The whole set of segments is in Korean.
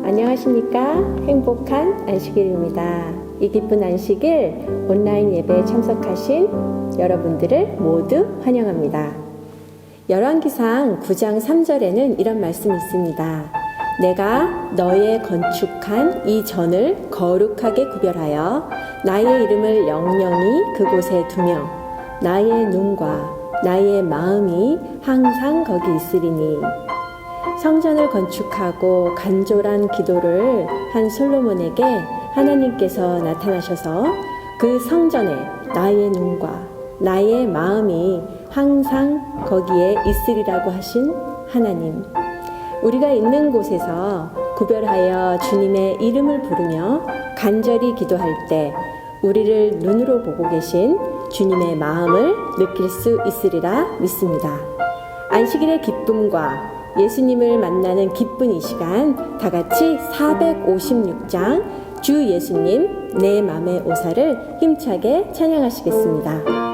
안녕하십니까? 행복한 안식일입니다. 이 기쁜 안식일 온라인 예배에 참석하신 여러분들을 모두 환영합니다. 열왕기상 9장 3절에는 이런 말씀이 있습니다. 내가 너의 건축한 이 전을 거룩하게 구별하여 나의 이름을 영영히 그곳에 두며 나의 눈과 나의 마음이 항상 거기 있으리니. 성전을 건축하고 간절한 기도를 한 솔로몬에게 하나님께서 나타나셔서 그 성전에 나의 눈과 나의 마음이 항상 거기에 있으리라고 하신 하나님. 우리가 있는 곳에서 구별하여 주님의 이름을 부르며 간절히 기도할 때 우리를 눈으로 보고 계신 주님의 마음을 느낄 수 있으리라 믿습니다. 안식일의 기쁨과 예수님을 만나는 기쁜 이 시간, 다 같이 456장 주 예수님 내 맘의 오사를 힘차게 찬양하시겠습니다.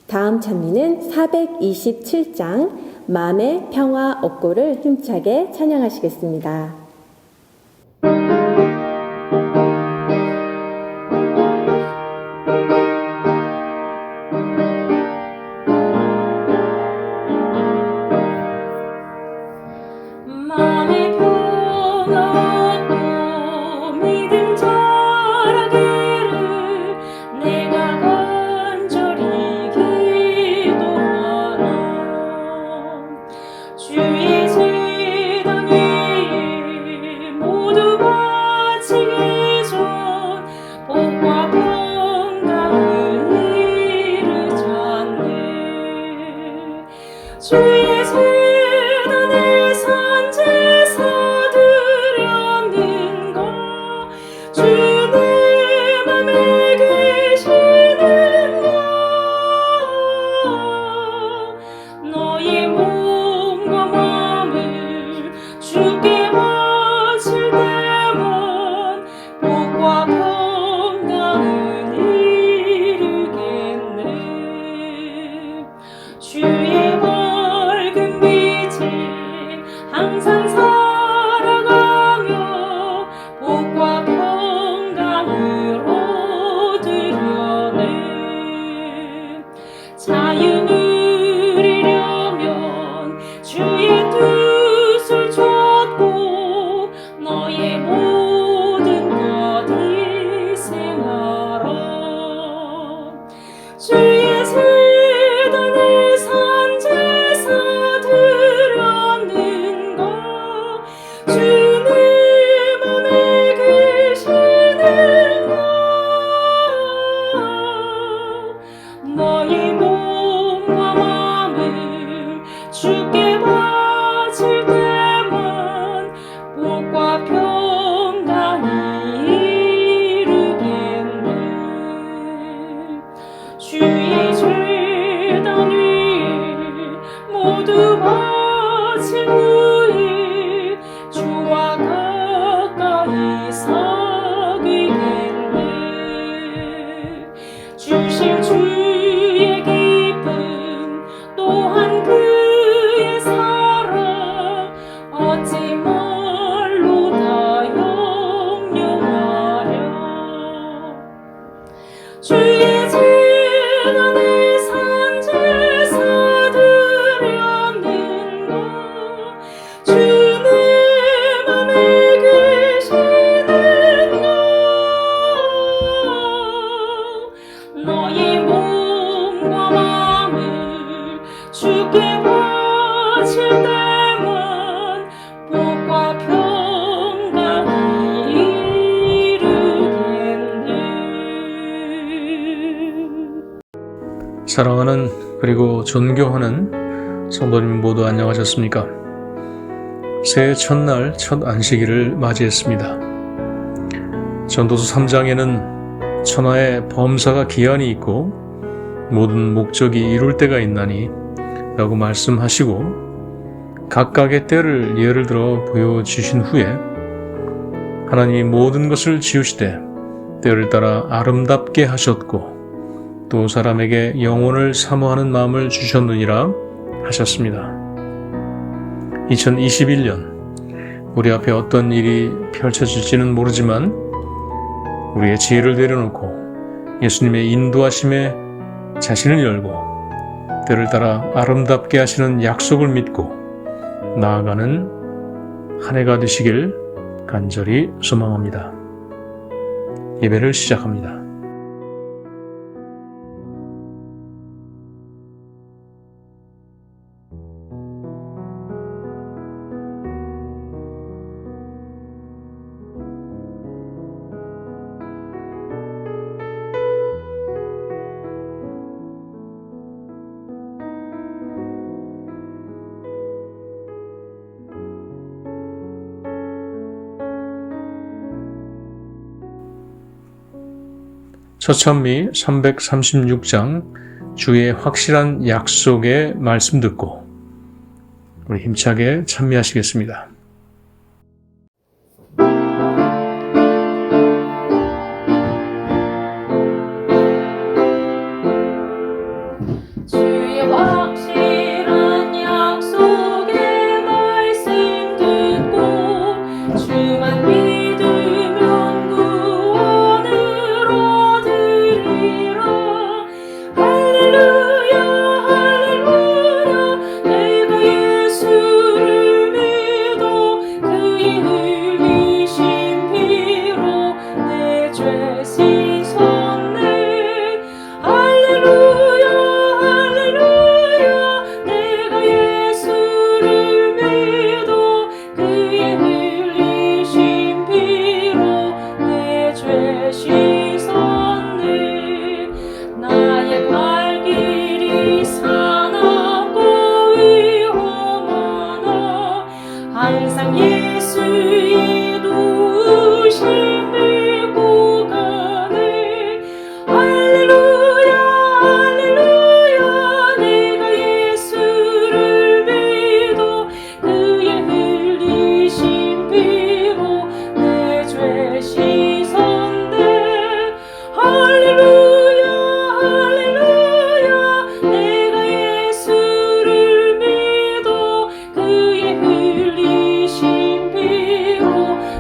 다음 찬미는 427장 맘의 평화 얻고를 힘차게 찬양하시겠습니다. 주의 제단 위에 모두 바치기 전 복과 평강을 이루자네. 주의 제단에 산제사 드렸는가 주 내 맘에 사랑하는 그리고 존경하는 성도님 모두 안녕하셨습니까? 새해 첫날 첫 안식일을 맞이했습니다. 전도서 3장에는 천하의 범사가 기한이 있고 모든 목적이 이룰 때가 있나니 라고 말씀하시고 각각의 때를 예를 들어 보여주신 후에 하나님이 모든 것을 지으시되 때를 따라 아름답게 하셨고 또 사람에게 영혼을 사모하는 마음을 주셨느니라 하셨습니다. 2021년 우리 앞에 어떤 일이 펼쳐질지는 모르지만 우리의 지혜를 내려놓고 예수님의 인도하심에 자신을 열고 때를 따라 아름답게 하시는 약속을 믿고 나아가는 한 해가 되시길 간절히 소망합니다. 예배를 시작합니다. 서천미 336장 주의 확실한 약속의 말씀 듣고 우리 힘차게 찬미하시겠습니다. 주의 확실한 약속의 말씀 듣고 주만 믿으면 구원을 얻으리라. 할렐루야 할렐루야 내가 예수를 믿어 그의 흘리신 피로 내 죄 씻었네. 할렐루야 할렐루야 내가 예수를 믿어 그의 흘리신 피로 내 죄 씻었네. 나의 갈 길이 사납고 위험하나 항상 예수의 도우심을 믿고 가네. 할렐루야 할렐루야 내가 예수를 믿어 그의 흘리신 피로 내 죄 씻었네. 할렐루야 할렐루야 내가 예수를 믿어 그의 흘리신 피로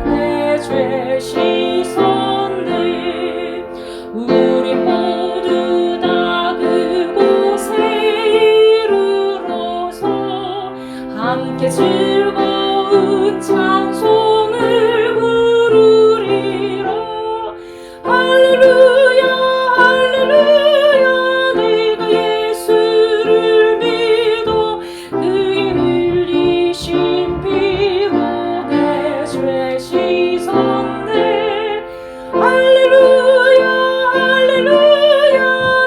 내 죄 씻었네. 우리 모두 다 그곳에 이르러서 함께 즐거운 찬송을 부르리라. 할렐루야 할렐루야 내가 예수를 믿어 그의 흘리신 피로 내 죄 씻었네. 할렐루야 할렐루야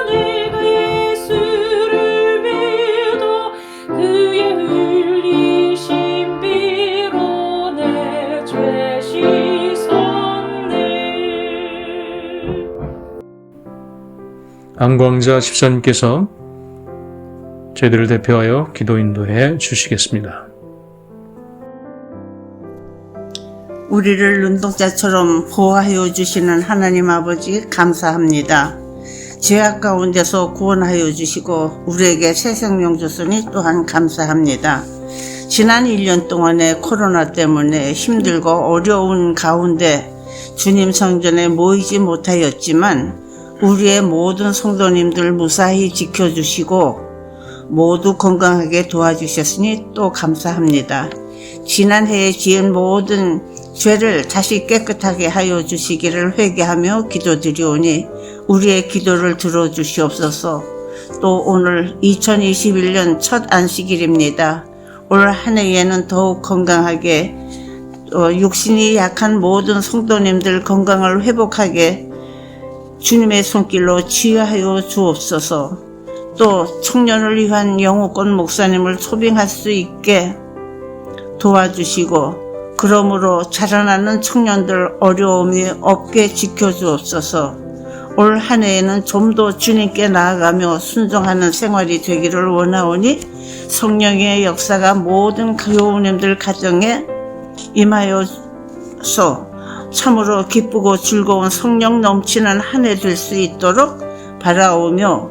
내가 예수를 믿어 그의 흘리신 피로 내 죄 씻었네. 안광자 집사님께서 저희들을 대표하여 기도 인도해 주시겠습니다. 우리를 눈동자처럼 보호하여 주시는 하나님 아버지 감사합니다. 죄악 가운데서 구원하여 주시고 우리에게 새 생명 주시니 또한 감사합니다. 지난 1년 동안의 코로나 때문에 힘들고 어려운 가운데 주님 성전에 모이지 못하였지만 우리의 모든 성도님들 무사히 지켜주시고 모두 건강하게 도와주셨으니 또 감사합니다. 지난해에 지은 모든 죄를 다시 깨끗하게 하여 주시기를 회개하며 기도드리오니 우리의 기도를 들어주시옵소서. 또 오늘 2021년 첫 안식일입니다. 올 한 해에는 더욱 건강하게 육신이 약한 모든 성도님들 건강을 회복하게 주님의 손길로 치유하여 주옵소서. 또 청년을 위한 영어권 목사님을 초빙할 수 있게 도와주시고, 그러므로 자라나는 청년들 어려움이 없게 지켜주옵소서. 올 한 해에는 좀 더 주님께 나아가며 순종하는 생활이 되기를 원하오니 성령의 역사가 모든 교우님들 가정에 임하여서 참으로 기쁘고 즐거운 성령 넘치는 한 해 될 수 있도록 바라오며,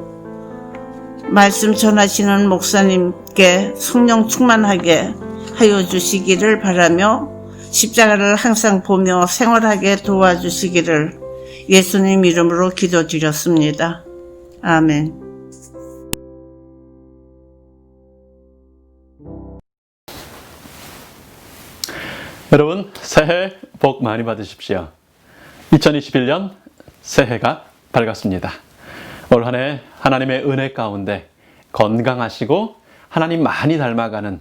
말씀 전하시는 목사님께 성령 충만하게 하여 주시기를 바라며, 십자가를 항상 보며 생활하게 도와주시기를 예수님 이름으로 기도드렸습니다. 아멘. 여러분, 새해 복 많이 받으십시오. 2021년 새해가 밝았습니다. 올 한 해 하나님의 은혜 가운데 건강하시고 하나님 많이 닮아가는,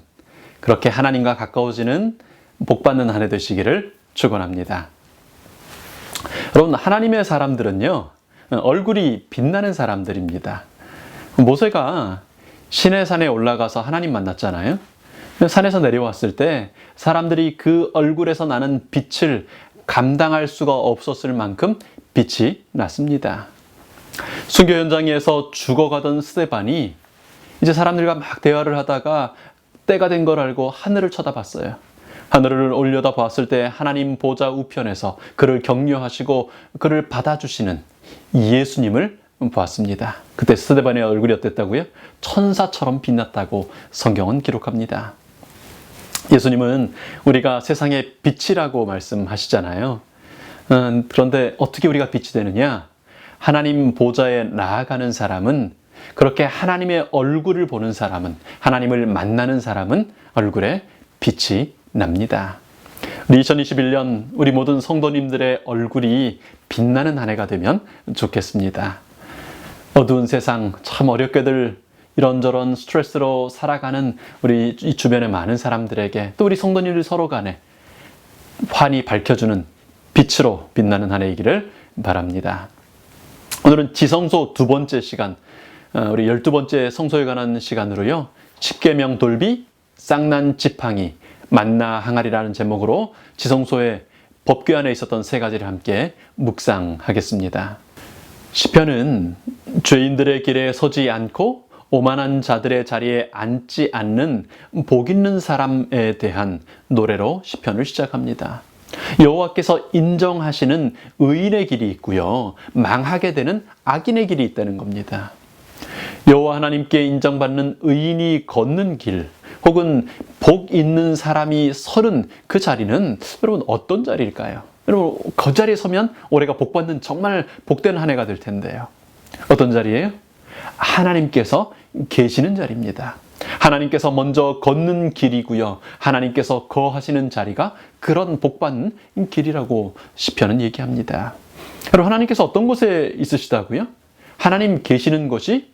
그렇게 하나님과 가까워지는 복받는 한 해 되시기를 축원합니다. 여러분, 하나님의 사람들은요, 얼굴이 빛나는 사람들입니다. 모세가 시내산에 올라가서 하나님 만났잖아요. 산에서 내려왔을 때 사람들이 그 얼굴에서 나는 빛을 감당할 수가 없었을 만큼 빛이 났습니다. 순교 현장에서 죽어가던 스데반이 이제 사람들과 막 대화를 하다가 때가 된 걸 알고 하늘을 쳐다봤어요. 하늘을 올려다 봤을 때 하나님 보좌 우편에서 그를 격려하시고 그를 받아주시는 예수님을 보았습니다. 그때 스데반의 얼굴이 어땠다고요? 천사처럼 빛났다고 성경은 기록합니다. 예수님은 우리가 세상의 빛이라고 말씀하시잖아요. 그런데 어떻게 우리가 빛이 되느냐? 하나님 보좌에 나아가는 사람은, 그렇게 하나님의 얼굴을 보는 사람은, 하나님을 만나는 사람은 얼굴에 빛이 납니다. 우리 2021년 우리 모든 성도님들의 얼굴이 빛나는 한 해가 되면 좋겠습니다. 어두운 세상, 참 어렵게들 이런저런 스트레스로 살아가는 우리 이 주변의 많은 사람들에게, 또 우리 성도님들 서로 간에 환히 밝혀주는 빛으로 빛나는 한 해이기를 바랍니다. 오늘은 지성소 두 번째 시간, 우리 12번째 성소에 관한 시간으로요, 십계명 돌비, 쌍난 지팡이, 만나 항아리라는 제목으로 지성소의 법궤 안에 있었던 세 가지를 함께 묵상하겠습니다. 시편은 죄인들의 길에 서지 않고 오만한 자들의 자리에 앉지 않는 복 있는 사람에 대한 노래로 시편을 시작합니다. 여호와께서 인정하시는 의인의 길이 있고요, 망하게 되는 악인의 길이 있다는 겁니다. 여호와 하나님께 인정받는 의인이 걷는 길, 혹은 복 있는 사람이 서는 그 자리는 여러분 어떤 자리일까요? 여러분, 그 자리에 서면 올해가 복받는 정말 복된 한 해가 될 텐데요. 어떤 자리예요? 하나님께서 계시는 자리입니다. 하나님께서 먼저 걷는 길이고요, 하나님께서 거하시는 자리가 그런 복받는 길이라고 시편은 얘기합니다. 여러분, 하나님께서 어떤 곳에 있으시다고요? 하나님 계시는 곳이,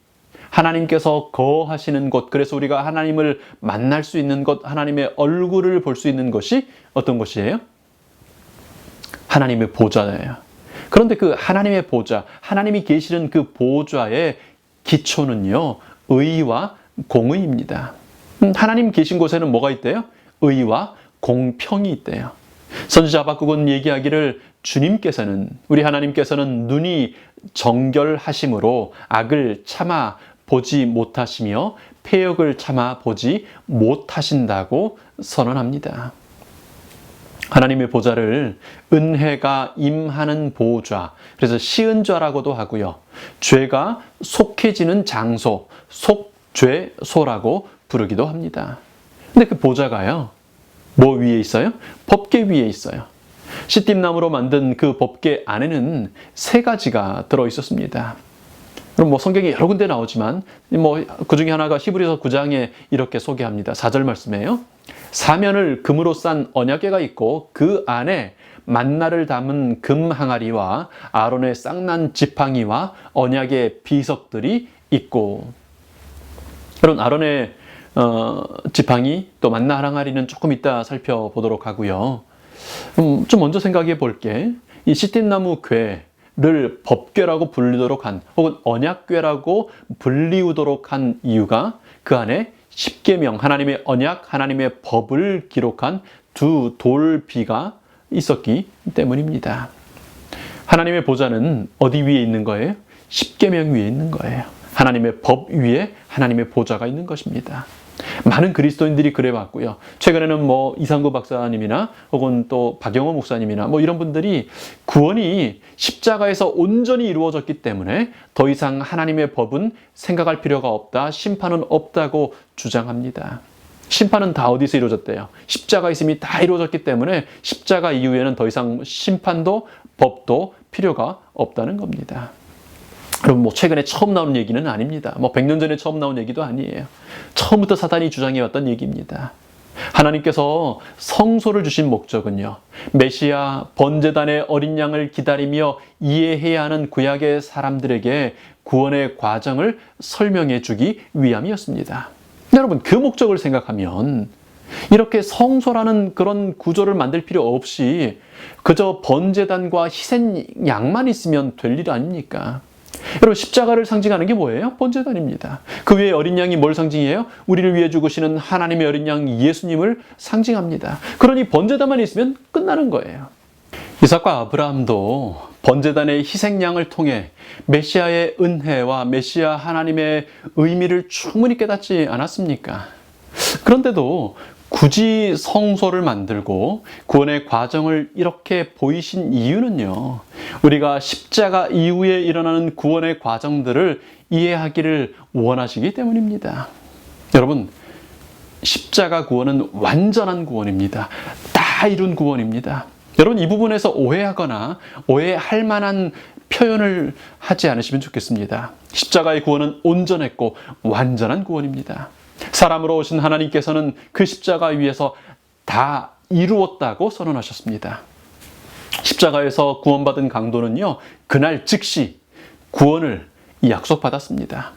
하나님께서 거하시는 곳, 그래서 우리가 하나님을 만날 수 있는 곳, 하나님의 얼굴을 볼 수 있는 것이 어떤 곳이에요? 하나님의 보좌예요. 그런데 그 하나님의 보좌, 하나님이 계시는 그 보좌의 기초는요, 의와 공의입니다. 하나님 계신 곳에는 뭐가 있대요? 의와 공평이 있대요. 선지자 하박국은 얘기하기를, 주님께서는, 우리 하나님께서는 눈이 정결하심으로 악을 참아 보지 못하시며 패역을 참아 보지 못하신다고 선언합니다. 하나님의 보좌를 은혜가 임하는 보좌, 그래서 시은좌라고도 하고요, 죄가 속해지는 장소, 속죄소라고 부르기도 합니다. 근데 그 보좌가요, 뭐 위에 있어요? 법궤 위에 있어요. 시띠나무로 만든 그 법궤 안에는 세 가지가 들어 있었습니다. 그럼 뭐 성경에 여러 군데 나오지만 그 중에 하나가 히브리서 9장에 이렇게 소개합니다. 4절 말씀이에요. 사면을 금으로 싼 언약궤가 있고 그 안에 만나를 담은 금 항아리와 아론의 쌍난 지팡이와 언약의 비석들이 있고. 여러분, 아론의 지팡이 또 만나 항아리는 조금 이따 살펴보도록 하고요. 좀 먼저 생각해 볼게. 이 시띠나무 궤, 교회를 법궤라고 불리도록 한, 혹은 언약궤라고 불리우도록 한 이유가 그 안에 십계명, 하나님의 언약, 하나님의 법을 기록한 두 돌비가 있었기 때문입니다. 하나님의 보좌는 어디 위에 있는 거예요? 십계명 위에 있는 거예요. 하나님의 법 위에 하나님의 보좌가 있는 것입니다. 많은 그리스도인들이 그래 왔고요. 최근에는 이상구 박사님이나 혹은 또 박영호 목사님이나 이런 분들이 구원이 십자가에서 온전히 이루어졌기 때문에 더 이상 하나님의 법은 생각할 필요가 없다, 심판은 없다고 주장합니다. 심판은 다 어디서 이루어졌대요? 십자가에서 이미 다 이루어졌기 때문에 십자가 이후에는 더 이상 심판도 법도 필요가 없다는 겁니다. 여러분, 최근에 처음 나온 얘기는 아닙니다. 100년 전에 처음 나온 얘기도 아니에요. 처음부터 사단이 주장해왔던 얘기입니다. 하나님께서 성소를 주신 목적은요, 메시아 번제단의 어린 양을 기다리며 이해해야 하는 구약의 사람들에게 구원의 과정을 설명해 주기 위함이었습니다. 여러분, 그 목적을 생각하면 이렇게 성소라는 그런 구조를 만들 필요 없이 그저 번제단과 희생양만 있으면 될 일 아닙니까? 여러분, 십자가를 상징하는 게 뭐예요? 번제단입니다. 그 위에 어린 양이 뭘 상징해요? 우리를 위해 죽으시는 하나님의 어린 양 예수님을 상징합니다. 그러니 번제단만 있으면 끝나는 거예요. 이삭과 아브라함도 번제단의 희생양을 통해 메시아의 은혜와 메시아 하나님의 의미를 충분히 깨닫지 않았습니까? 그런데도 굳이 성소를 만들고 구원의 과정을 이렇게 보이신 이유는요, 우리가 십자가 이후에 일어나는 구원의 과정들을 이해하기를 원하시기 때문입니다. 여러분, 십자가 구원은 완전한 구원입니다. 다 이룬 구원입니다. 여러분, 이 부분에서 오해하거나 오해할 만한 표현을 하지 않으시면 좋겠습니다. 십자가의 구원은 온전했고 완전한 구원입니다. 사람으로 오신 하나님께서는 그 십자가 위에서 다 이루었다고 선언하셨습니다. 십자가에서 구원받은 강도는요, 그날 즉시 구원을 약속받았습니다.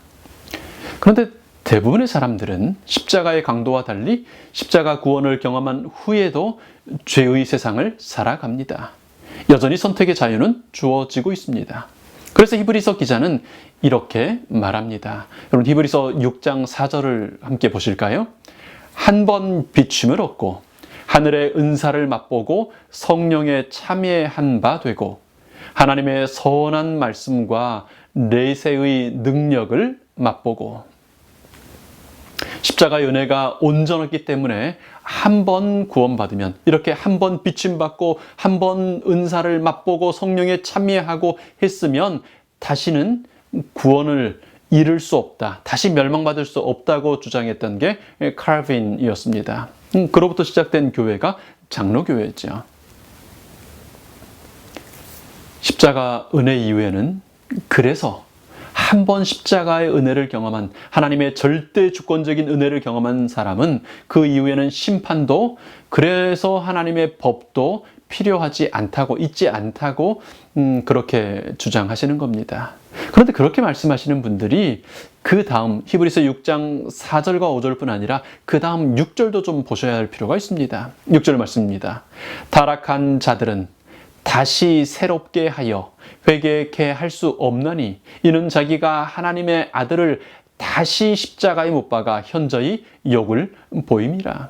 그런데 대부분의 사람들은 십자가의 강도와 달리 십자가 구원을 경험한 후에도 죄의 세상을 살아갑니다. 여전히 선택의 자유는 주어지고 있습니다. 그래서 히브리서 기자는 이렇게 말합니다. 여러분, 히브리서 6장 4절을 함께 보실까요? 한 번 비춤을 얻고 하늘의 은사를 맛보고 성령에 참여한 바 되고 하나님의 선한 말씀과 내세의 능력을 맛보고. 십자가의 은혜가 온전했기 때문에 한 번 구원받으면, 이렇게 한 번 비침받고 한 번 은사를 맛보고 성령에 참여하고 했으면 다시는 구원을 잃을 수 없다, 다시 멸망받을 수 없다고 주장했던 게 칼빈이었습니다. 그로부터 시작된 교회가 장로교회였죠. 십자가 은혜 이후에는 그래서 한 번 십자가의 은혜를 경험한, 하나님의 절대 주권적인 은혜를 경험한 사람은 그 이후에는 심판도, 그래서 하나님의 법도 필요하지 않다고, 있지 않다고 그렇게 주장하시는 겁니다. 그런데 그렇게 말씀하시는 분들이 그 다음 히브리서 6장 4절과 5절뿐 아니라 그 다음 6절도 좀 보셔야 할 필요가 있습니다. 6절 말씀입니다. 타락한 자들은 다시 새롭게 하여 회개케 할 수 없나니 이는 자기가 하나님의 아들을 다시 십자가에 못 박아 현저히 욕을 보임이라.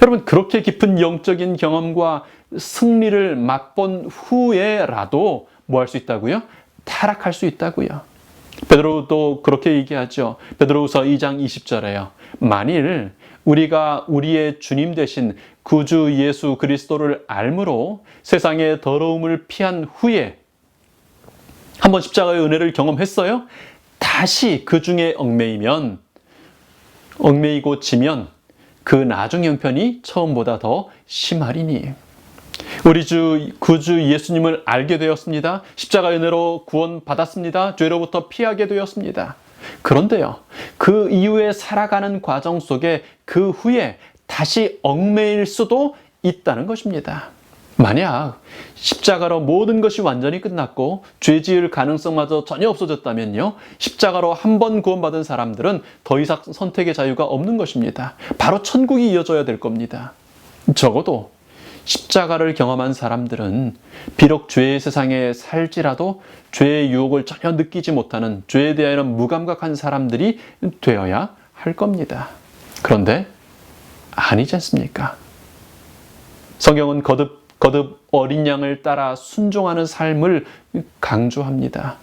여러분, 그렇게 깊은 영적인 경험과 승리를 맛본 후에라도 뭐 할 수 있다고요? 타락할 수 있다고요. 베드로도 그렇게 얘기하죠. 베드로후서 2장 20절에요. 만일 우리가 우리의 주님 되신 구주 예수 그리스도를 알므로 세상의 더러움을 피한 후에 한번 십자가의 은혜를 경험했어요? 다시 그 중에 얽매이고 지면 그 나중 형편이 처음보다 더 심하리니. 우리 구주 예수님을 알게 되었습니다. 십자가의 은혜로 구원받았습니다. 죄로부터 피하게 되었습니다. 그런데요, 그 이후에 살아가는 과정 속에 그 후에 다시 얽매일 수도 있다는 것입니다. 만약 십자가로 모든 것이 완전히 끝났고 죄 지을 가능성마저 전혀 없어졌다면요, 십자가로 한 번 구원받은 사람들은 더 이상 선택의 자유가 없는 것입니다. 바로 천국이 이어져야 될 겁니다. 적어도 십자가를 경험한 사람들은 비록 죄의 세상에 살지라도 죄의 유혹을 전혀 느끼지 못하는, 죄에 대하여는 무감각한 사람들이 되어야 할 겁니다. 그런데 아니지 않습니까? 성경은 거듭 어린 양을 따라 순종하는 삶을 강조합니다.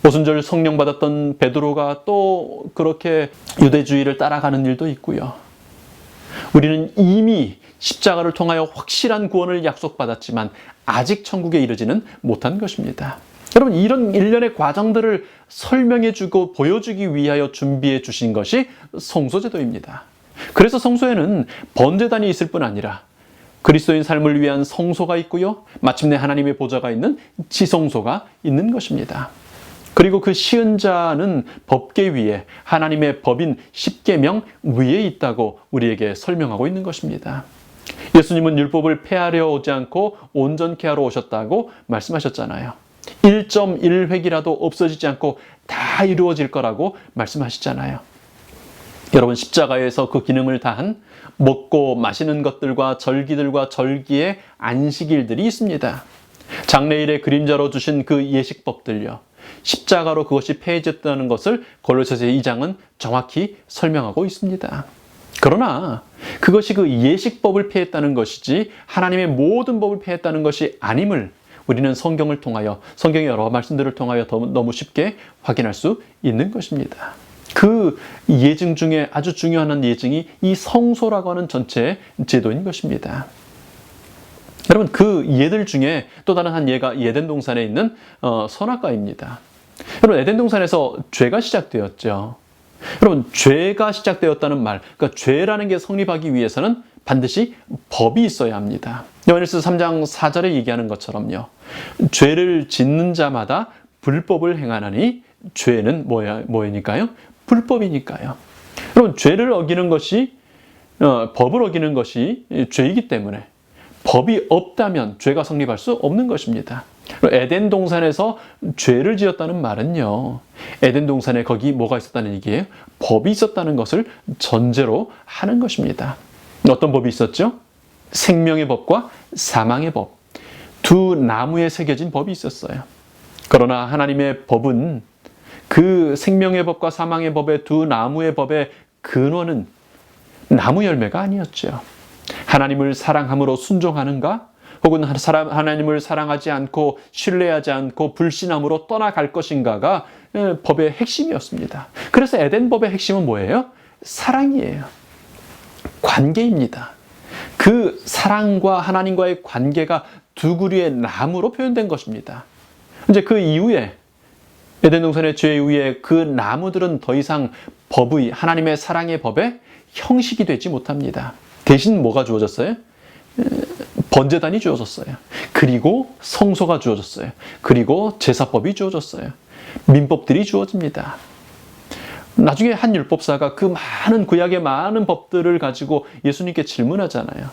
오순절 성령 받았던 베드로가 또 그렇게 유대주의를 따라가는 일도 있고요. 우리는 이미 십자가를 통하여 확실한 구원을 약속받았지만 아직 천국에 이르지는 못한 것입니다. 여러분, 이런 일련의 과정들을 설명해주고 보여주기 위하여 준비해 주신 것이 성소제도입니다. 그래서 성소에는 번제단이 있을 뿐 아니라 그리스도인 삶을 위한 성소가 있고요, 마침내 하나님의 보좌가 있는 지성소가 있는 것입니다. 그리고 그 시은자는 법계 위에, 하나님의 법인 십계명 위에 있다고 우리에게 설명하고 있는 것입니다. 예수님은 율법을 폐하려 오지 않고 온전케 하러 오셨다고 말씀하셨잖아요. 1.1획이라도 없어지지 않고 다 이루어질 거라고 말씀하시잖아요. 여러분, 십자가에서 그 기능을 다한 먹고 마시는 것들과 절기들과 절기의 안식일들이 있습니다. 장래일의 그림자로 주신 그 예식법들요, 십자가로 그것이 폐해졌다는 것을 골로새서 2장은 정확히 설명하고 있습니다. 그러나 그것이 그 예식법을 폐했다는 것이지 하나님의 모든 법을 폐했다는 것이 아님을 우리는 성경을 통하여, 성경의 여러 말씀들을 통하여 너무 쉽게 확인할 수 있는 것입니다. 그 예증 중에 아주 중요한 예증이 이 성소라고 하는 전체 제도인 것입니다. 여러분, 그 예들 중에 또 다른 한 예가 에덴 동산에 있는 선악과입니다. 여러분, 에덴 동산에서 죄가 시작되었죠. 여러분, 죄가 시작되었다는 말, 그러니까 죄라는 게 성립하기 위해서는 반드시 법이 있어야 합니다. 요한일서 3장 4절에 얘기하는 것처럼요, 죄를 짓는 자마다 불법을 행하나니 죄는 뭐니까요? 불법이니까요. 여러분, 죄를 어기는 것이, 법을 어기는 것이 죄이기 때문에 법이 없다면 죄가 성립할 수 없는 것입니다. 에덴 동산에서 죄를 지었다는 말은요, 에덴 동산에 거기 뭐가 있었다는 얘기예요? 법이 있었다는 것을 전제로 하는 것입니다. 어떤 법이 있었죠? 생명의 법과 사망의 법, 두 나무에 새겨진 법이 있었어요. 그러나 하나님의 법은 그 생명의 법과 사망의 법의 두 나무의 법의 근원은 나무 열매가 아니었죠. 하나님을 사랑함으로 순종하는가? 혹은 하나님을 사랑하지 않고 신뢰하지 않고 불신함으로 떠나갈 것인가가 법의 핵심이었습니다. 그래서 에덴 법의 핵심은 뭐예요? 사랑이에요. 관계입니다. 그 사랑과 하나님과의 관계가 두 그루의 나무로 표현된 것입니다. 이제 그 이후에 에덴 동산의 죄 이후에 그 나무들은 더 이상 법의, 하나님의 사랑의 법의 형식이 되지 못합니다. 대신 뭐가 주어졌어요? 번제단이 주어졌어요. 그리고 성소가 주어졌어요. 그리고 제사법이 주어졌어요. 민법들이 주어집니다. 나중에 한 율법사가 그 많은 구약의 많은 법들을 가지고 예수님께 질문하잖아요.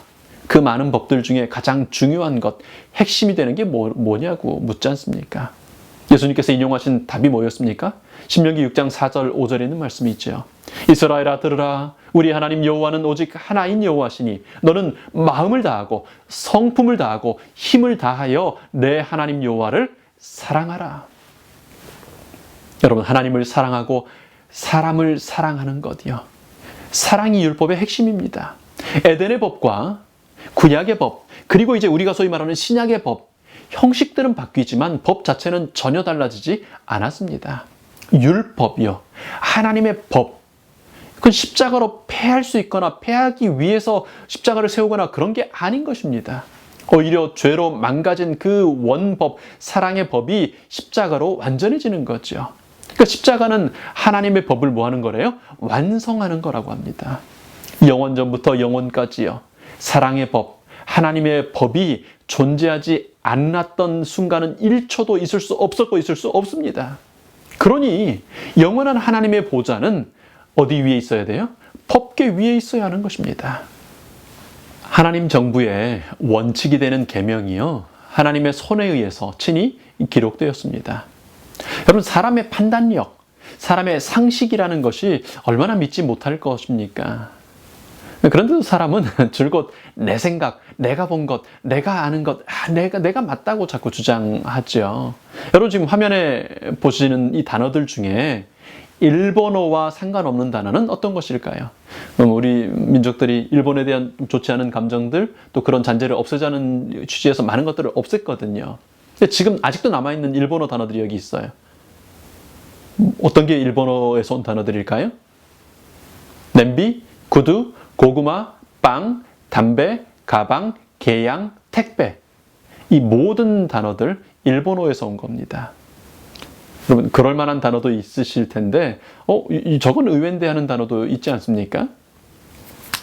그 많은 법들 중에 가장 중요한 것, 핵심이 되는 게 뭐냐고 묻지 않습니까? 예수님께서 인용하신 답이 뭐였습니까? 신명기 6장 4절 5절에 있는 말씀이 있죠. 이스라엘아 들으라, 우리 하나님 여호와는 오직 하나인 여호와시니 너는 마음을 다하고 성품을 다하고 힘을 다하여 내 하나님 여호와를 사랑하라. 여러분, 하나님을 사랑하고 사람을 사랑하는 것이요, 사랑이 율법의 핵심입니다. 에덴의 법과 구약의 법, 그리고 이제 우리가 소위 말하는 신약의 법, 형식들은 바뀌지만 법 자체는 전혀 달라지지 않았습니다. 율법이요, 하나님의 법, 그건 십자가로 폐할 수 있거나 폐하기 위해서 십자가를 세우거나 그런 게 아닌 것입니다. 오히려 죄로 망가진 그 원법, 사랑의 법이 십자가로 완전해지는 거죠. 그러니까 십자가는 하나님의 법을 뭐 하는 거래요? 완성하는 거라고 합니다. 영원전부터 영원까지요, 사랑의 법, 하나님의 법이 존재하지 않았던 순간은 1초도 있을 수 없었고 있을 수 없습니다. 그러니 영원한 하나님의 보좌는 어디 위에 있어야 돼요? 법계 위에 있어야 하는 것입니다. 하나님 정부의 원칙이 되는 계명이요, 하나님의 손에 의해서 친히 기록되었습니다. 여러분, 사람의 판단력, 사람의 상식이라는 것이 얼마나 믿지 못할 것입니까? 그런데도 사람은 줄곧 내 생각, 내가 본 것, 내가 아는 것, 내가 맞다고 자꾸 주장하죠. 여러분 지금 화면에 보시는 이 단어들 중에 일본어와 상관없는 단어는 어떤 것일까요? 우리 민족들이 일본에 대한 좋지 않은 감정들, 또 그런 잔재를 없애자는 취지에서 많은 것들을 없앴거든요. 근데 지금 아직도 남아있는 일본어 단어들이 여기 있어요. 어떤 게 일본어에서 온 단어들일까요? 냄비, 구두, 고구마, 빵, 담배, 가방, 계양, 택배. 이 모든 단어들 일본어에서 온 겁니다. 여러분 그럴 만한 단어도 있으실 텐데 저건 의외인데 하는 단어도 있지 않습니까?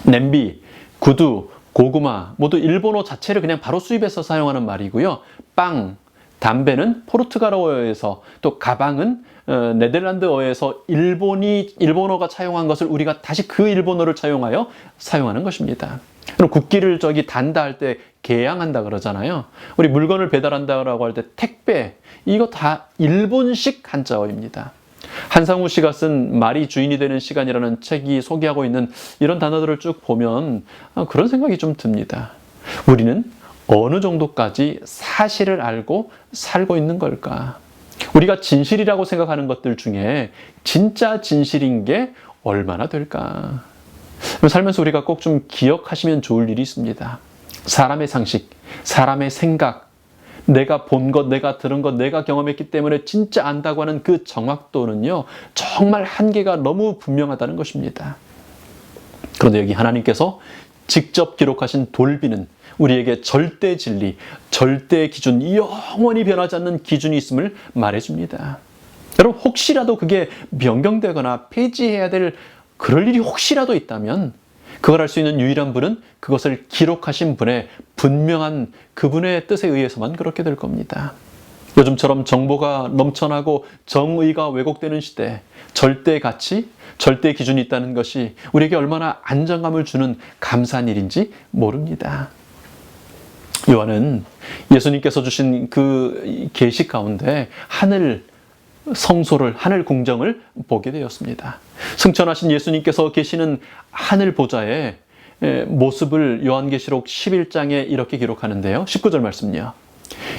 냄비, 구두, 고구마 모두 일본어 자체를 그냥 바로 수입해서 사용하는 말이고요. 빵, 담배는 포르투갈어에서, 또 가방은 네덜란드어에서 일본어가 차용한 것을 우리가 다시 그 일본어를 차용하여 사용하는 것입니다. 그럼 국기를 단다 할 때 개양한다 그러잖아요. 우리 물건을 배달한다라고 할 때 택배, 이거 다 일본식 한자어입니다. 한상우 씨가 쓴 말이 주인이 되는 시간이라는 책이 소개하고 있는 이런 단어들을 쭉 보면 그런 생각이 좀 듭니다. 우리는 어느 정도까지 사실을 알고 살고 있는 걸까? 우리가 진실이라고 생각하는 것들 중에 진짜 진실인 게 얼마나 될까? 살면서 우리가 꼭 좀 기억하시면 좋을 일이 있습니다. 사람의 상식, 사람의 생각, 내가 본 것, 내가 들은 것, 내가 경험했기 때문에 진짜 안다고 하는 그 정확도는요, 정말 한계가 너무 분명하다는 것입니다. 그런데 여기 하나님께서 직접 기록하신 돌비는 우리에게 절대 진리, 절대 기준, 영원히 변하지 않는 기준이 있음을 말해줍니다. 여러분 혹시라도 그게 변경되거나 폐지해야 될 그럴 일이 혹시라도 있다면 그걸 할 수 있는 유일한 분은 그것을 기록하신 분의 분명한 그분의 뜻에 의해서만 그렇게 될 겁니다. 요즘처럼 정보가 넘쳐나고 정의가 왜곡되는 시대, 절대 가치, 절대 기준이 있다는 것이 우리에게 얼마나 안정감을 주는 감사한 일인지 모릅니다. 요한은 예수님께서 주신 그 계시 가운데 하늘 공정을 보게 되었습니다. 승천하신 예수님께서 계시는 하늘 보좌의 모습을 요한계시록 11장에 이렇게 기록하는데요. 19절 말씀요.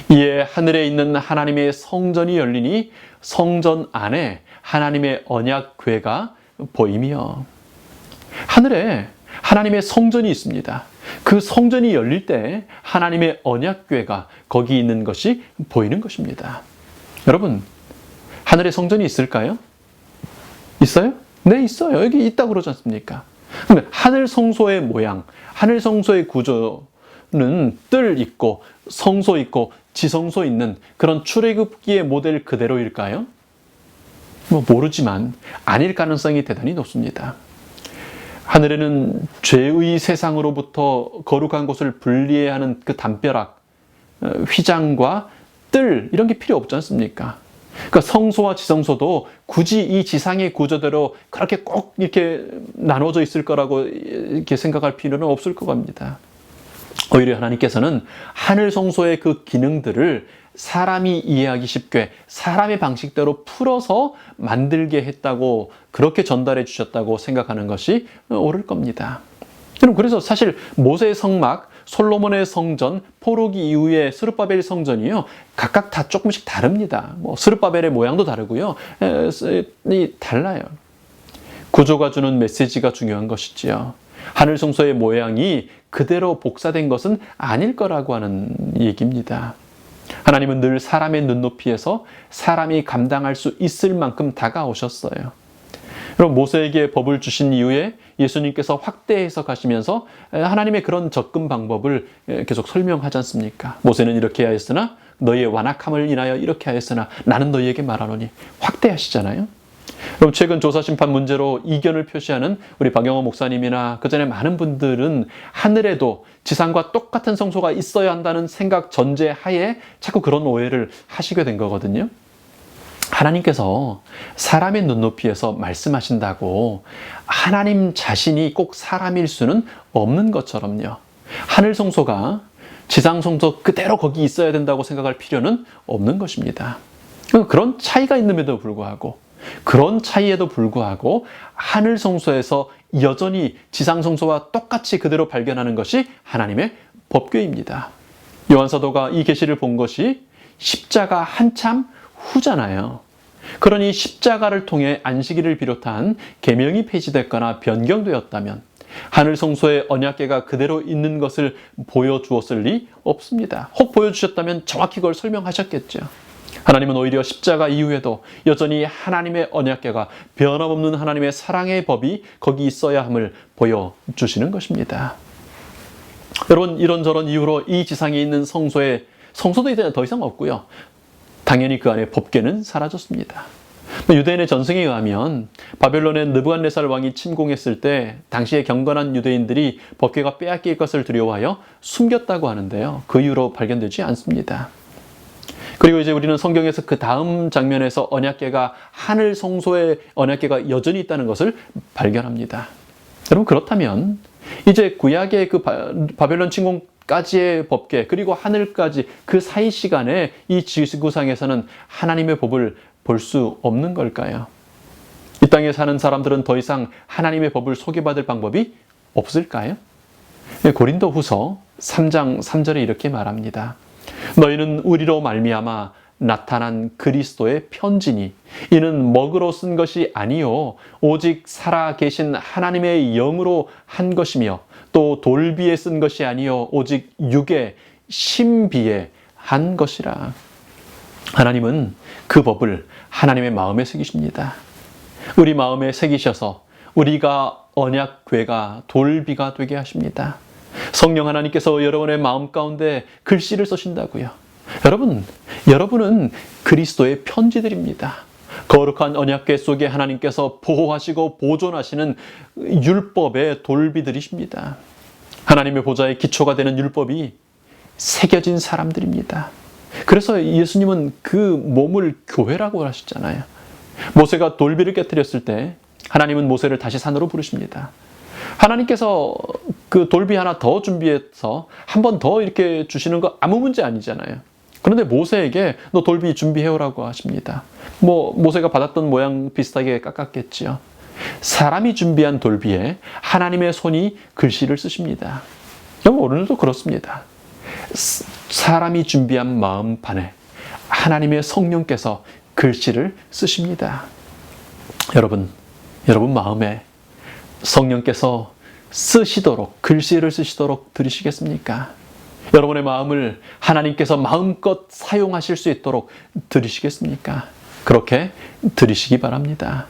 이에 하늘에 있는 하나님의 성전이 열리니 성전 안에 하나님의 언약궤가 보이며, 하늘에 하나님의 성전이 있습니다. 그 성전이 열릴 때 하나님의 언약궤가 거기 있는 것이 보이는 것입니다. 여러분 하늘에 성전이 있을까요? 있어요? 네, 있어요. 여기 있다고 그러지 않습니까? 근데 하늘 성소의 모양, 하늘 성소의 구조는 뜰 있고 성소 있고 지성소 있는 그런 출애굽기의 모델 그대로일까요? 모르지만 아닐 가능성이 대단히 높습니다. 하늘에는 죄의 세상으로부터 거룩한 곳을 분리해야 하는 그 담벼락, 휘장과 뜰 이런 게 필요 없지 않습니까? 그러니까 성소와 지성소도 굳이 이 지상의 구조대로 그렇게 꼭 이렇게 나눠져 있을 거라고 이렇게 생각할 필요는 없을 것 같습니다. 오히려 하나님께서는 하늘 성소의 그 기능들을 사람이 이해하기 쉽게 사람의 방식대로 풀어서 만들게 했다고, 그렇게 전달해 주셨다고 생각하는 것이 옳을 겁니다. 그래서 사실 모세의 성막, 솔로몬의 성전, 포로기 이후의 스룹바벨 성전이요, 각각 다 조금씩 다릅니다. 스룹바벨의 모양도 다르고요, 달라요. 구조가 주는 메시지가 중요한 것이지요. 하늘 성소의 모양이 그대로 복사된 것은 아닐 거라고 하는 얘기입니다. 하나님은 늘 사람의 눈높이에서 사람이 감당할 수 있을 만큼 다가오셨어요. 그럼 모세에게 법을 주신 이후에 예수님께서 확대 해석하시면서 하나님의 그런 접근 방법을 계속 설명하지 않습니까? 모세는 이렇게 하였으나 너희의 완악함을 인하여 이렇게 하였으나 나는 너희에게 말하노니, 확대하시잖아요. 그럼 최근 조사심판 문제로 이견을 표시하는 우리 박영호 목사님이나 그 전에 많은 분들은 하늘에도 지상과 똑같은 성소가 있어야 한다는 생각 전제하에 자꾸 그런 오해를 하시게 된 거거든요. 하나님께서 사람의 눈높이에서 말씀하신다고 하나님 자신이 꼭 사람일 수는 없는 것처럼요, 하늘 성소가 지상 성소 그대로 거기 있어야 된다고 생각할 필요는 없는 것입니다. 그런 차이가 있음에도 불구하고, 그런 차이에도 불구하고 하늘 성소에서 여전히 지상성소와 똑같이 그대로 발견하는 것이 하나님의 법궤입니다. 요한사도가 이 계시를 본 것이 십자가 한참 후잖아요. 그러니 십자가를 통해 안식일을 비롯한 계명이 폐지됐거나 변경되었다면 하늘 성소의 언약궤가 그대로 있는 것을 보여주었을 리 없습니다. 혹 보여주셨다면 정확히 그걸 설명하셨겠죠. 하나님은 오히려 십자가 이후에도 여전히 하나님의 언약궤가 변함없는 하나님의 사랑의 법이 거기 있어야 함을 보여주시는 것입니다. 여러분, 이런저런 이유로 이 지상에 있는 성소도 이제 더 이상 없고요. 당연히 그 안에 법궤는 사라졌습니다. 유대인의 전승에 의하면 바벨론의 느부갓네살 왕이 침공했을 때 당시에 경건한 유대인들이 법궤가 빼앗길 것을 두려워하여 숨겼다고 하는데요. 그 이후로 발견되지 않습니다. 그리고 이제 우리는 성경에서 그 다음 장면에서 언약궤가 하늘 성소에 언약궤가 여전히 있다는 것을 발견합니다. 여러분, 그렇다면 이제 구약의 그 바벨론 침공까지의 법궤 그리고 하늘까지 그 사이 시간에 이 지구상에서는 하나님의 법을 볼 수 없는 걸까요? 이 땅에 사는 사람들은 더 이상 하나님의 법을 소개받을 방법이 없을까요? 고린도후서 3장 3절에 이렇게 말합니다. 너희는 우리로 말미암아 나타난 그리스도의 편지니 이는 먹으로 쓴 것이 아니요 오직 살아 계신 하나님의 영으로 한 것이며 또 돌비에 쓴 것이 아니요 오직 육의 신비에 한 것이라. 하나님은 그 법을 하나님의 마음에 새기십니다. 우리 마음에 새기셔서 우리가 언약궤가 돌비가 되게 하십니다. 성령 하나님께서 여러분의 마음 가운데 글씨를 쓰신다고요. 여러분은 그리스도의 편지들입니다. 거룩한 언약궤 속에 하나님께서 보호하시고 보존하시는 율법의 돌비들이십니다. 하나님의 보좌의 기초가 되는 율법이 새겨진 사람들입니다. 그래서 예수님은 그 몸을 교회라고 하셨잖아요. 모세가 돌비를 깨뜨렸을 때 하나님은 모세를 다시 산으로 부르십니다. 하나님께서 그 돌비 하나 더 준비해서 한 번 더 이렇게 주시는 거 아무 문제 아니잖아요. 그런데 모세에게 너 돌비 준비해오라고 하십니다. 모세가 받았던 모양 비슷하게 깎았겠지요. 사람이 준비한 돌비에 하나님의 손이 글씨를 쓰십니다. 오늘도 그렇습니다. 사람이 준비한 마음판에 하나님의 성령께서 글씨를 쓰십니다. 여러분 마음에 성령께서 글씨를 쓰시도록 들으시겠습니까? 여러분의 마음을 하나님께서 마음껏 사용하실 수 있도록 들으시겠습니까? 그렇게 들으시기 바랍니다.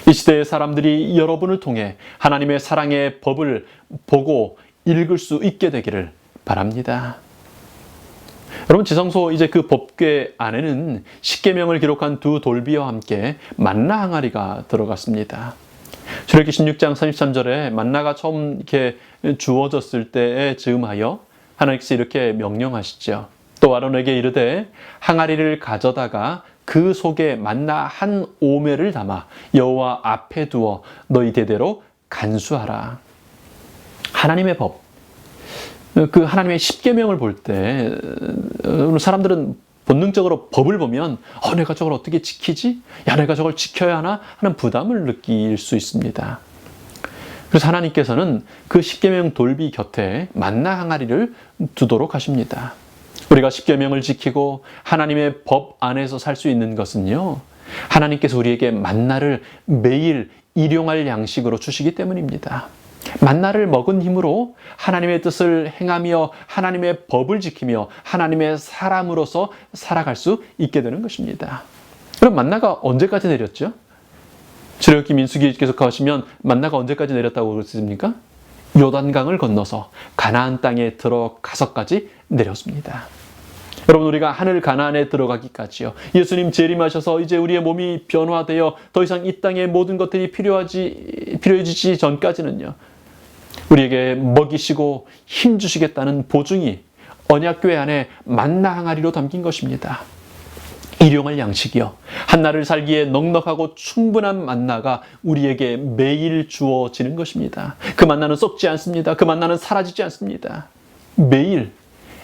이 시대의 사람들이 여러분을 통해 하나님의 사랑의 법을 보고 읽을 수 있게 되기를 바랍니다. 여러분, 지성소 이제 그 법궤 안에는 십계명을 기록한 두 돌비와 함께 만나 항아리가 들어갔습니다. 출애굽기 16장 33절에 만나가 처음 이렇게 주어졌을 때에 즈음하여 하나님께서 이렇게 명령하시죠. 또 아론에게 이르되 항아리를 가져다가 그 속에 만나 한 오매를 담아 여호와 앞에 두어 너희 대대로 간수하라. 하나님의 법, 그 하나님의 십계명을 볼 때 사람들은 본능적으로 법을 보면 내가 저걸 어떻게 지키지? 내가 저걸 지켜야 하나? 하는 부담을 느낄 수 있습니다. 그래서 하나님께서는 그 십계명 돌비 곁에 만나 항아리를 두도록 하십니다. 우리가 십계명을 지키고 하나님의 법 안에서 살 수 있는 것은요, 하나님께서 우리에게 만나를 매일 일용할 양식으로 주시기 때문입니다. 만나를 먹은 힘으로 하나님의 뜻을 행하며 하나님의 법을 지키며 하나님의 사람으로서 살아갈 수 있게 되는 것입니다. 그럼 만나가 언제까지 내렸죠? 출애굽기 민수기 계속 가시면 만나가 언제까지 내렸다고 그랬습니까? 요단강을 건너서 가나안 땅에 들어가서까지 내렸습니다. 여러분, 우리가 하늘 가나안에 들어가기까지요, 예수님 재림하셔서 이제 우리의 몸이 변화되어 더 이상 이 땅의 모든 것들이 필요해지지 전까지는요, 우리에게 먹이시고 힘 주시겠다는 보증이 언약궤 안에 만나 항아리로 담긴 것입니다. 일용할 양식이요, 한날을 살기에 넉넉하고 충분한 만나가 우리에게 매일 주어지는 것입니다. 그 만나는 썩지 않습니다. 그 만나는 사라지지 않습니다. 매일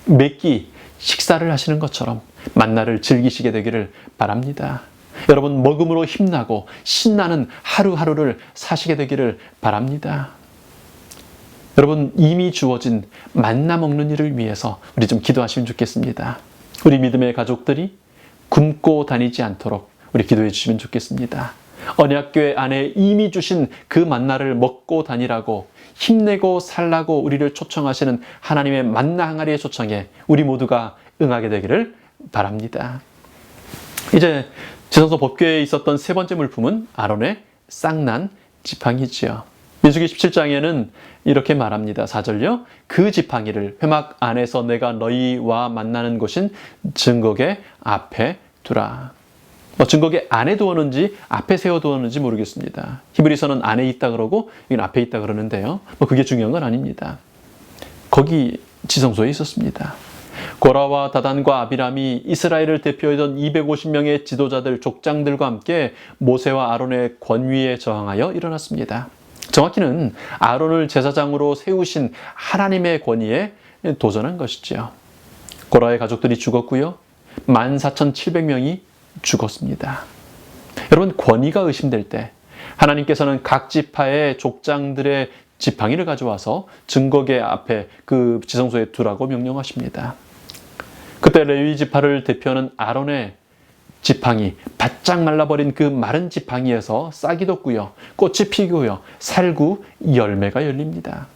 몇 끼 식사를 하시는 것처럼 만나를 즐기시게 되기를 바랍니다. 여러분 먹음으로 힘나고 신나는 하루하루를 사시게 되기를 바랍니다. 여러분 이미 주어진 만나 먹는 일을 위해서 우리 좀 기도하시면 좋겠습니다. 우리 믿음의 가족들이 굶고 다니지 않도록 우리 기도해 주시면 좋겠습니다. 언약교회 안에 이미 주신 그 만나를 먹고 다니라고 힘내고 살라고 우리를 초청하시는 하나님의 만나 항아리의 초청에 우리 모두가 응하게 되기를 바랍니다. 이제 지성소 법궤에 있었던 세 번째 물품은 아론의 쌍난 지팡이지요. 민수기 17장에는 이렇게 말합니다. 4절요. 그 지팡이를 회막 안에서 내가 너희와 만나는 곳인 증거계 앞에 두라. 증거계 안에 두었는지 앞에 세워두었는지 모르겠습니다. 히브리서는 안에 있다 그러고 이건 앞에 있다 그러는데요. 그게 중요한 건 아닙니다. 거기 지성소에 있었습니다. 고라와 다단과 아비람이 이스라엘을 대표하던 250명의 지도자들, 족장들과 함께 모세와 아론의 권위에 저항하여 일어났습니다. 정확히는 아론을 제사장으로 세우신 하나님의 권위에 도전한 것이지요. 고라의 가족들이 죽었고요. 14,700명이 죽었습니다. 여러분 권위가 의심될 때 하나님께서는 각 지파의 족장들의 지팡이를 가져와서 증거계 앞에 그 지성소에 두라고 명령하십니다. 그때 레위 지파를 대표하는 아론의 지팡이, 바짝 말라버린 그 마른 지팡이에서 싹이 돋고요. 꽃이 피고요. 살구 열매가 열립니다.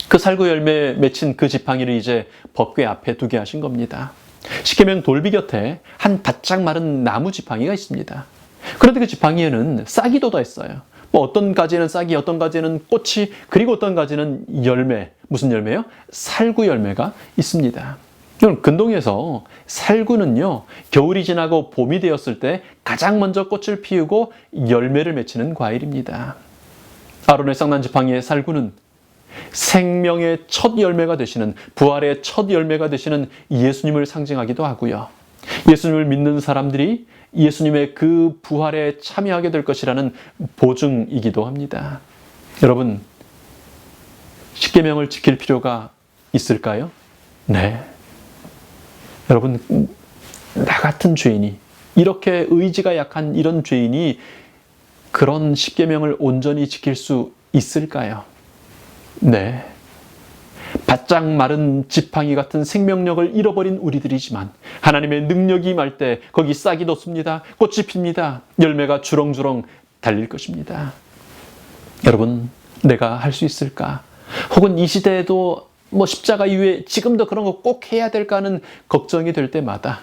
그 살구 열매에 맺힌 그 지팡이를 이제 법궤 앞에 두게 하신 겁니다. 십계명 돌비 곁에 한 바짝 마른 나무 지팡이가 있습니다. 그런데 그 지팡이에는 싹이 돋아 있어요. 어떤 가지는 싹이, 어떤 가지는 꽃이, 그리고 어떤 가지는 열매. 무슨 열매요? 살구 열매가 있습니다. 근동에서 살구는요, 겨울이 지나고 봄이 되었을 때 가장 먼저 꽃을 피우고 열매를 맺히는 과일입니다. 아론의 쌍난 지팡이의 살구는 생명의 첫 열매가 되시는, 부활의 첫 열매가 되시는 예수님을 상징하기도 하고요. 예수님을 믿는 사람들이 예수님의 그 부활에 참여하게 될 것이라는 보증이기도 합니다. 여러분, 십계명을 지킬 필요가 있을까요? 네. 여러분, 나 같은 죄인이, 이렇게 의지가 약한 이런 죄인이 그런 십계명을 온전히 지킬 수 있을까요? 네. 바짝 마른 지팡이 같은 생명력을 잃어버린 우리들이지만 하나님의 능력이 임할 때 거기 싹이 돋습니다. 꽃이 핍니다. 열매가 주렁주렁 달릴 것입니다. 여러분, 내가 할 수 있을까? 혹은 이 시대에도 십자가 이후에 지금도 그런 거 꼭 해야 될까 하는 걱정이 될 때마다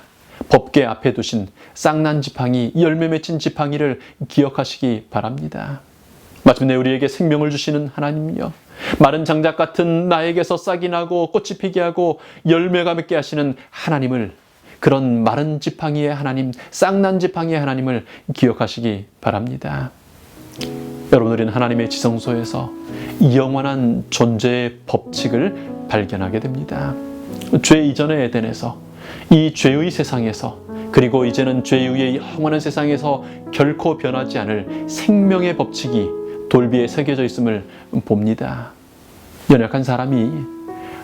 법궤 앞에 두신 쌍난 지팡이, 열매 맺힌 지팡이를 기억하시기 바랍니다. 마침내 우리에게 생명을 주시는 하나님이요, 마른 장작 같은 나에게서 싹이 나고 꽃이 피게 하고 열매가 맺게 하시는 하나님을, 그런 마른 지팡이의 하나님, 쌍난 지팡이의 하나님을 기억하시기 바랍니다. 여러분, 우리는 하나님의 지성소에서 영원한 존재의 법칙을 발견하게 됩니다. 죄 이전의 에덴에서, 이 죄의 세상에서, 그리고 이제는 죄 이후의 영원한 세상에서 결코 변하지 않을 생명의 법칙이 돌비에 새겨져 있음을 봅니다. 연약한 사람이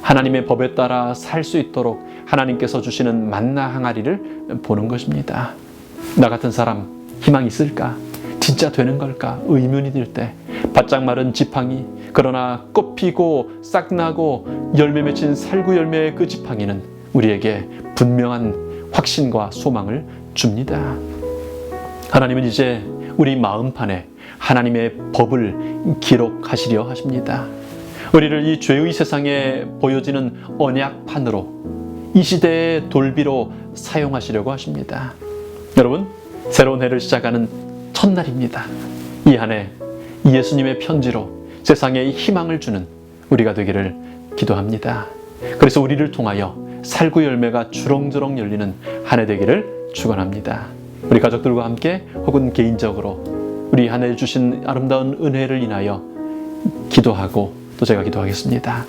하나님의 법에 따라 살 수 있도록 하나님께서 주시는 만나 항아리를 보는 것입니다. 나 같은 사람 희망 있을까? 진짜 되는 걸까? 의문이 들 때 바짝 마른 지팡이, 그러나 꽃 피고 싹 나고 열매 맺힌 살구 열매의 그 지팡이는 우리에게 분명한 확신과 소망을 줍니다. 하나님은 이제 우리 마음판에 하나님의 법을 기록하시려 하십니다. 우리를 이 죄의 세상에 보여지는 언약판으로, 이 시대의 돌비로 사용하시려고 하십니다. 여러분, 새로운 해를 시작하는 첫날입니다. 이 한 해 예수님의 편지로 세상에 희망을 주는 우리가 되기를 기도합니다. 그래서 우리를 통하여 살구 열매가 주렁주렁 열리는 한 해 되기를 축원합니다. 우리 가족들과 함께 혹은 개인적으로 우리 한 해 주신 아름다운 은혜를 인하여 기도하고 또 제가 기도하겠습니다.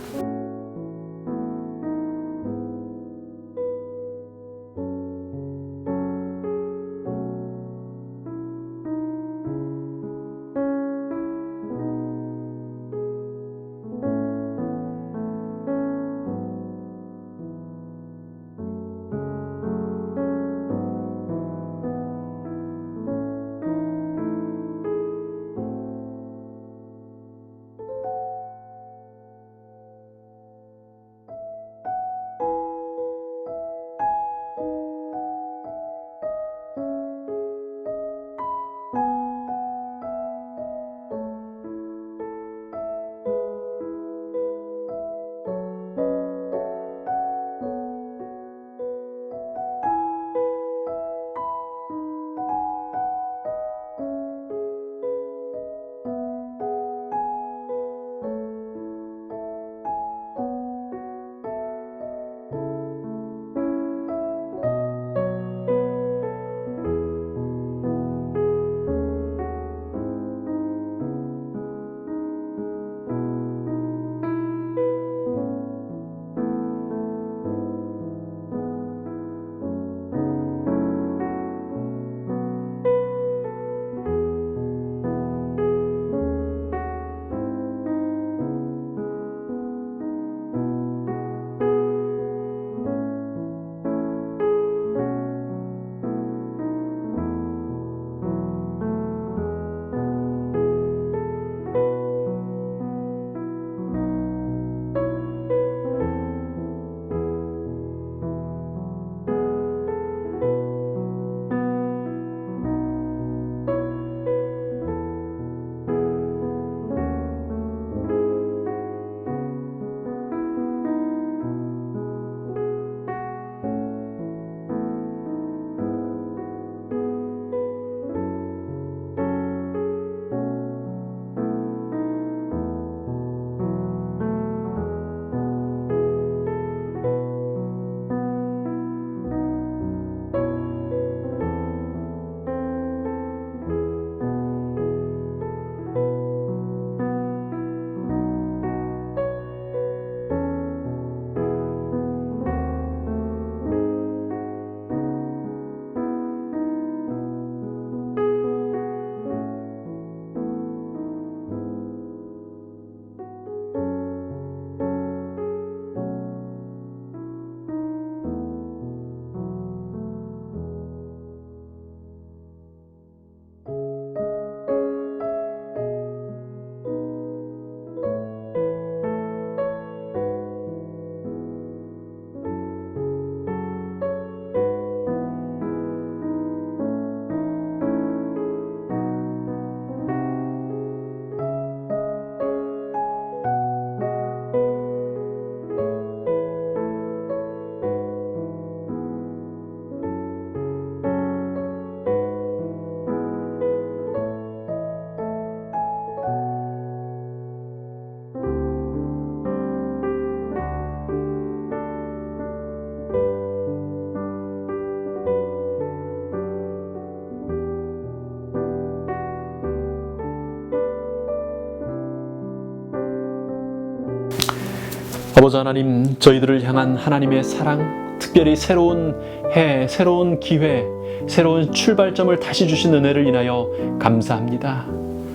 아버지 하나님, 저희들을 향한 하나님의 사랑, 특별히 새로운 해, 새로운 기회, 새로운 출발점을 다시 주신 은혜를 인하여 감사합니다.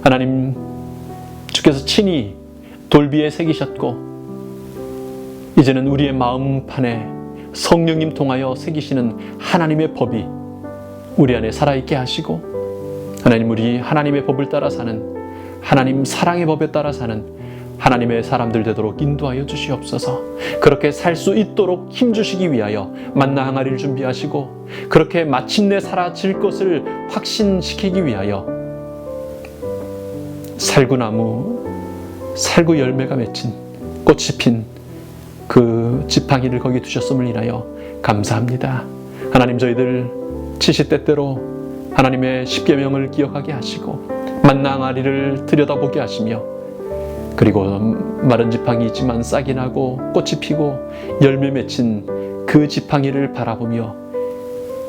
하나님, 주께서 친히 돌비에 새기셨고 이제는 우리의 마음판에 성령님 통하여 새기시는 하나님의 법이 우리 안에 살아있게 하시고, 하나님, 우리 하나님의 법을 따라 사는, 하나님 사랑의 법에 따라 사는 하나님의 사람들 되도록 인도하여 주시옵소서. 그렇게 살 수 있도록 힘주시기 위하여 만나 항아리를 준비하시고, 그렇게 마침내 사라질 것을 확신시키기 위하여 살구나무, 살구 열매가 맺힌, 꽃이 핀 그 지팡이를 거기 두셨음을 인하여 감사합니다. 하나님, 저희들 치시때때로 하나님의 십계명을 기억하게 하시고 만나 항아리를 들여다보게 하시며, 그리고 마른 지팡이지만 싹이 나고 꽃이 피고 열매 맺힌 그 지팡이를 바라보며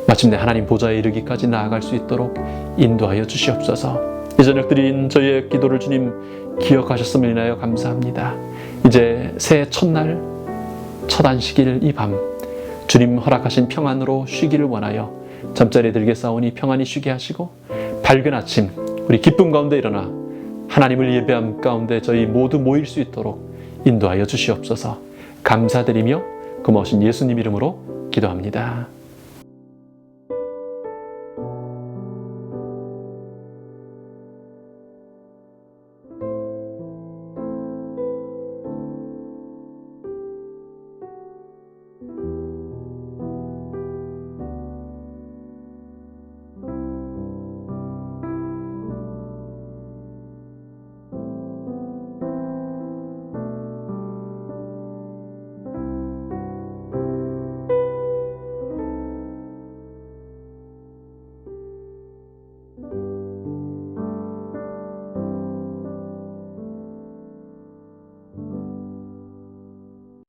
마침내 하나님 보좌에 이르기까지 나아갈 수 있도록 인도하여 주시옵소서. 이 저녁 드린 저희의 기도를 주님 기억하셨음을 인하여 감사합니다. 이제 새해 첫날 첫 안식일 이 밤 주님 허락하신 평안으로 쉬기를 원하여 잠자리에 들게 싸우니 평안히 쉬게 하시고, 밝은 아침 우리 기쁨 가운데 일어나 하나님을 예배함 가운데 저희 모두 모일 수 있도록 인도하여 주시옵소서. 감사드리며 고마우신 예수님 이름으로 기도합니다.